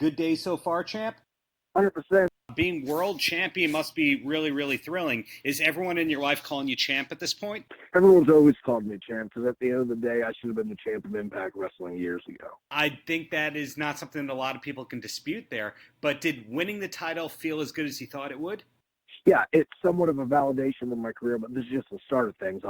Good day so far, champ? 100%. Being world champion must be really, really thrilling. Is everyone in your life calling you champ at this point? Everyone's always called me champ because at the end of the day, I should have been the champ of Impact Wrestling years ago. I think that is not something that a lot of people can dispute there. But did winning the title feel as good as you thought it would? Yeah, it's somewhat of a validation of my career, but this is just the start of things.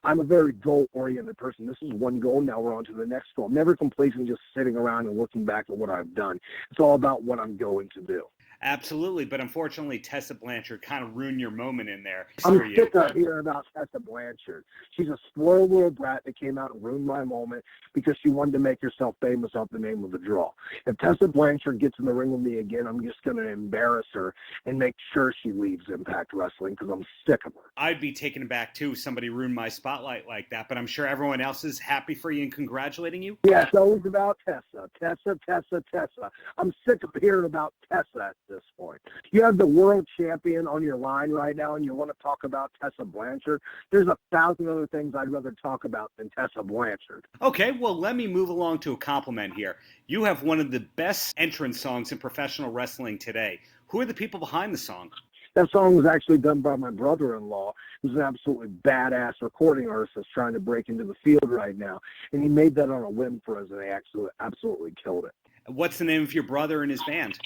I'm a very goal-oriented person. This is one goal, now we're on to the next goal. I'm never complacent just sitting around and looking back at what I've done. It's all about what I'm going to do. Absolutely, but unfortunately, Tessa Blanchard kind of ruined your moment in there. I'm sick of hearing about Tessa Blanchard. She's a spoiled little brat that came out and ruined my moment because she wanted to make herself famous off the name of the draw. If Tessa Blanchard gets in the ring with me again, I'm just going to embarrass her and make sure she leaves Impact Wrestling because I'm sick of her. I'd be taken aback, too, if somebody ruined my spotlight like that, but I'm sure everyone else is happy for you and congratulating you. Yeah, it's always about Tessa. Tessa. I'm sick of hearing about Tessa at this point. You have the world champion on your line right now and you want to talk about Tessa Blanchard. There's 1,000 other things I'd rather talk about than Tessa Blanchard. Okay, well, let me move along to a compliment here. You have one of the best entrance songs in professional wrestling today. Who are the people behind the song? That song was actually done by my brother-in-law, who's an absolutely badass recording artist that's trying to break into the field right now. And he made that on a whim for us, and they absolutely killed it. What's the name of your brother and his band?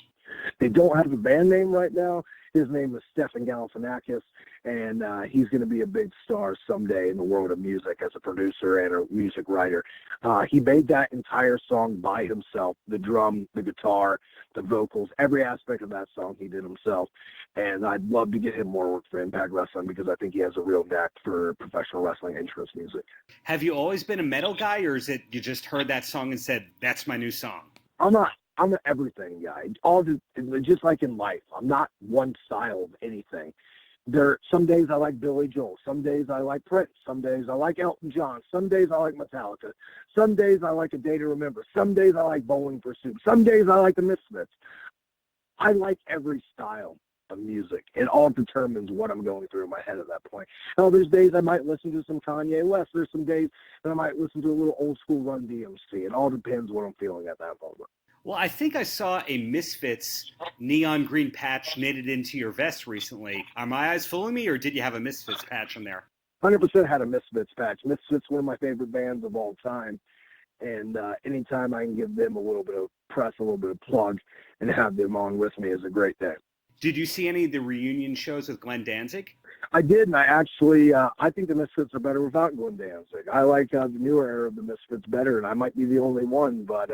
They don't have a band name right now. His name is Stefan Galifianakis, and he's going to be a big star someday in the world of music as a producer and a music writer. He made that entire song by himself, the drum, the guitar, the vocals, every aspect of that song he did himself. And I'd love to get him more work for Impact Wrestling because I think he has a real knack for professional wrestling entrance music. Have you always been a metal guy, or is it you just heard that song and said, that's my new song? I'm an everything guy. Just like in life, I'm not one style of anything. Some days I like Billy Joel. Some days I like Prince. Some days I like Elton John. Some days I like Metallica. Some days I like A Day to Remember. Some days I like Bowling for Soup. Some days I like the Misfits. I like every style of music. It all determines what I'm going through in my head at that point. Now, there's days I might listen to some Kanye West. There's some days that I might listen to a little old school Run DMC. It all depends what I'm feeling at that moment. Well, I think I saw a Misfits neon green patch knitted into your vest recently. Are my eyes fooling me, or did you have a Misfits patch on there? 100% had a Misfits patch. Misfits, one of my favorite bands of all time. And anytime I can give them a little bit of press, a little bit of plug, and have them on with me is a great day. Did you see any of the reunion shows with Glenn Danzig? I did, and I think the Misfits are better without Glenn Danzig. I like the newer era of the Misfits better, and I might be the only one, but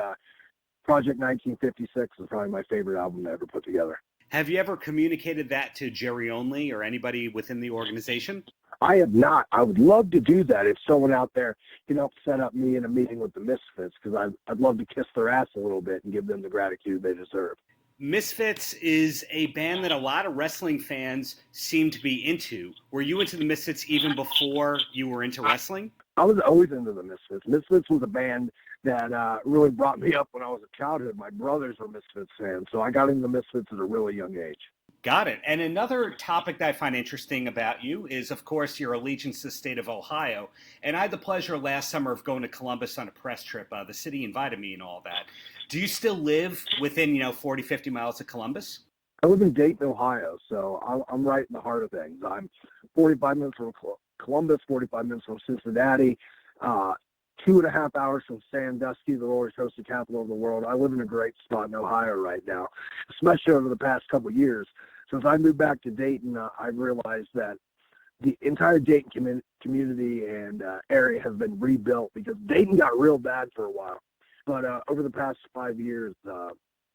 Project 1956 is probably my favorite album to ever put together. Have you ever communicated that to Jerry Only or anybody within the organization? I have not. I would love to do that if someone out there can help set up me in a meeting with the Misfits, because I'd love to kiss their ass a little bit and give them the gratitude they deserve. Misfits is a band that a lot of wrestling fans seem to be into. Were you into the Misfits even before you were into wrestling? I was always into the Misfits. Misfits was a band that really brought me up when I was a childhood. My brothers were Misfits fans, so I got into the Misfits at a really young age. Got it. And another topic that I find interesting about you is, of course, your allegiance to the state of Ohio. And I had the pleasure last summer of going to Columbus on a press trip. The city invited me and all that. Do you still live within, 40, 50 miles of Columbus? I live in Dayton, Ohio, so I'm right in the heart of things. I'm 45 minutes from Columbus, 45 minutes from Cincinnati, 2.5 hours from Sandusky, the roller-coaster capital of the world. I live in a great spot in Ohio right now, especially over the past couple of years. Since I moved back to Dayton, I've realized that the entire Dayton community and area has been rebuilt because Dayton got real bad for a while. But over the past 5 years, a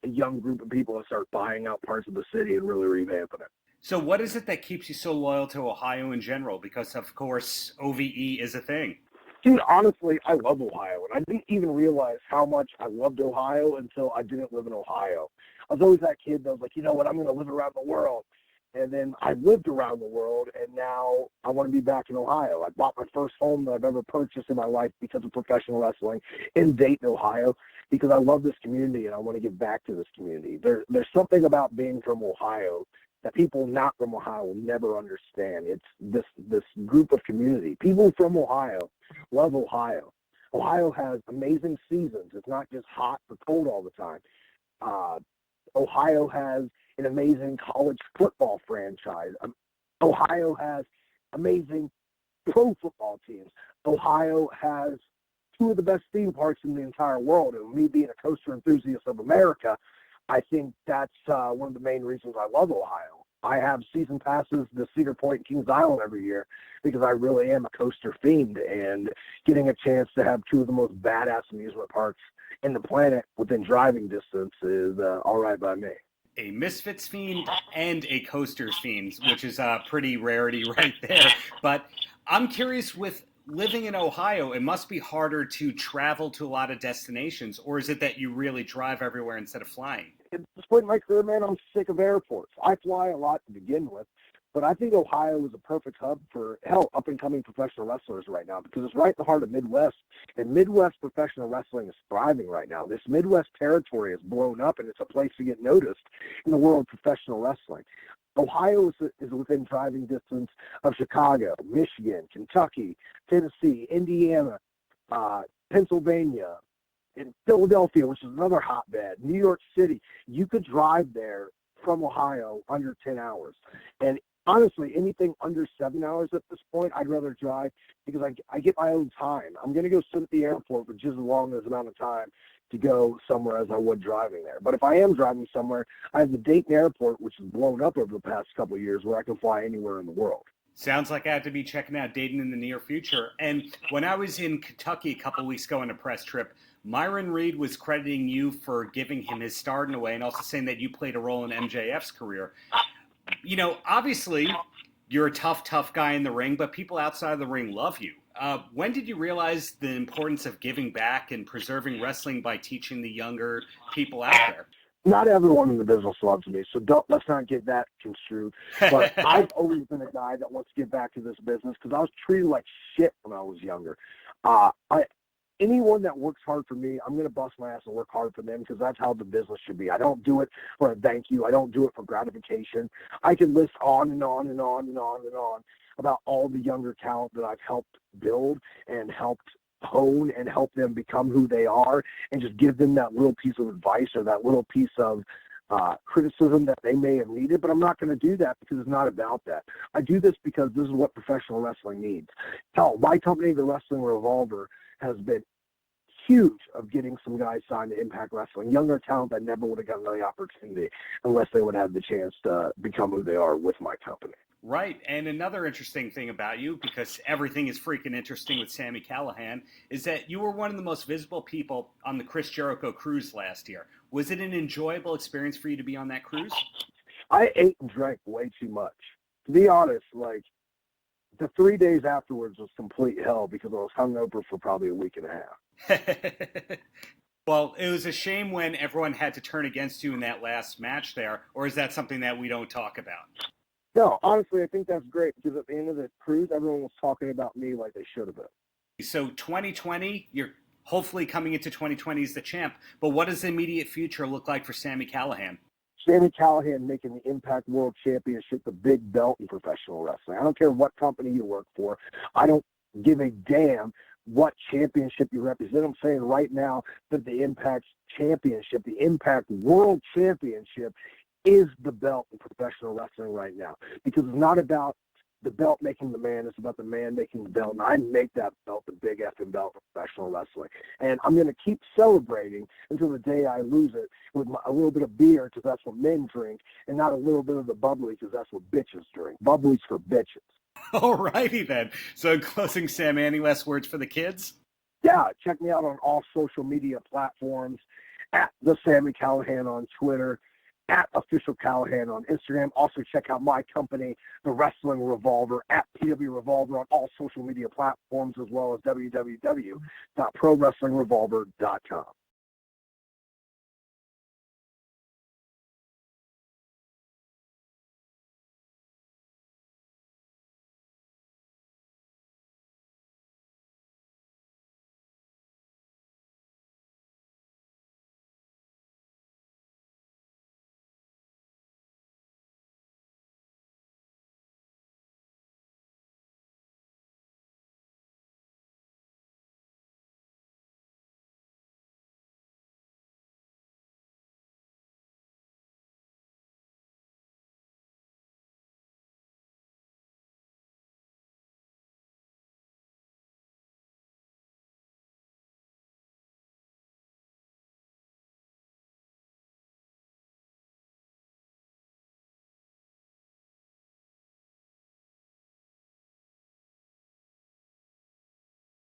young group of people have started buying out parts of the city and really revamping it. So what is it that keeps you so loyal to Ohio in general? Because, of course, OVE is a thing. Dude, honestly, I love Ohio, and I didn't even realize how much I loved Ohio until I didn't live in Ohio. I was always that kid that was like, you know what, I'm going to live around the world. And then I lived around the world, and now I want to be back in Ohio. I bought my first home that I've ever purchased in my life because of professional wrestling in Dayton, Ohio, because I love this community, and I want to give back to this community. There's something about being from Ohio that people not from Ohio will never understand. It's this group of community. People from Ohio love Ohio. Ohio has amazing seasons. It's not just hot or cold all the time. Ohio has an amazing college football franchise. Ohio has amazing pro football teams. Ohio has two of the best theme parks in the entire world. And me being a coaster enthusiast of America, I think that's one of the main reasons I love Ohio. I have season passes to Cedar Point and Kings Island every year because I really am a coaster fiend, and getting a chance to have two of the most badass amusement parks in the planet within driving distance is all right by me. A Misfits fiend and a coasters fiend, which is a pretty rarity right there. But I'm curious, with living in Ohio, it must be harder to travel to a lot of destinations, or is it that you really drive everywhere instead of flying? At this point in my career, man, I'm sick of airports. I fly a lot to begin with, but I think Ohio is a perfect hub for, up-and-coming professional wrestlers right now because it's right in the heart of Midwest, and Midwest professional wrestling is thriving right now. This Midwest territory has blown up, and it's a place to get noticed in the world of professional wrestling. Ohio is within driving distance of Chicago, Michigan, Kentucky, Tennessee, Indiana, Pennsylvania, in Philadelphia, which is another hotbed, New York City. You could drive there from Ohio under 10 hours. And honestly, anything under 7 hours at this point, I'd rather drive because I get my own time. I'm going to go sit at the airport for just as long as amount of time to go somewhere as I would driving there. But if I am driving somewhere, I have the Dayton Airport, which has blown up over the past couple of years, where I can fly anywhere in the world. Sounds like I have to be checking out Dayton in the near future. And when I was in Kentucky a couple of weeks ago on a press trip, Myron Reed was crediting you for giving him his start in a way, and also saying that you played a role in MJF's career. You know, obviously, you're a tough guy in the ring, but people outside of the ring love you. When did you realize the importance of giving back and preserving wrestling by teaching the younger people out there? Not everyone in the business loves me, so let's not get that construed. But I've always been a guy that wants to give back to this business because I was treated like shit when I was younger. Anyone that works hard for me, I'm going to bust my ass and work hard for them because that's how the business should be. I don't do it for a thank you. I don't do it for gratification. I can list on and on and on and on and on about all the younger talent that I've helped build and helped hone and help them become who they are, and just give them that little piece of advice or that little piece of criticism that they may have needed. But I'm not going to do that because it's not about that. I do this because this is what professional wrestling needs. Hell, my company, the Wrestling Revolver, has been huge of getting some guys signed to Impact Wrestling, younger talent that never would have gotten the opportunity unless they would have the chance to become who they are with my company. Right. And another interesting thing about you, because everything is freaking interesting with Sami Callihan, is that you were one of the most visible people on the Chris Jericho cruise last year. Was it an enjoyable experience for you to be on that cruise? I ate and drank way too much. To be honest, the 3 days afterwards was complete hell because I was hungover for probably a week and a half. Well, it was a shame when everyone had to turn against you in that last match there, or is that something that we don't talk about? No, honestly, I think that's great because at the end of the cruise, everyone was talking about me like they should have been. So 2020, you're hopefully coming into 2020 as the champ, but what does the immediate future look like for Sami Callihan? Sami Callihan making the Impact World Championship the big belt in professional wrestling. I don't care what company you work for. I don't give a damn what championship you represent. I'm saying right now that the Impact Championship, the Impact World Championship, is the belt in professional wrestling right now. Because it's not about the belt making the man, it's about the man making the belt. And I make that belt the big effing belt in professional wrestling. And I'm going to keep celebrating until the day I lose it with a little bit of beer, because that's what men drink, and not a little bit of the bubbly, because that's what bitches drink. Bubbly's for bitches. All righty then. So in closing, Sam, any last words for the kids? Yeah, check me out on all social media platforms, at the Sami Callihan on Twitter, at Official Callihan on Instagram. Also check out my company, The Wrestling Revolver, at PW Revolver on all social media platforms, as well as www.prowrestlingrevolver.com.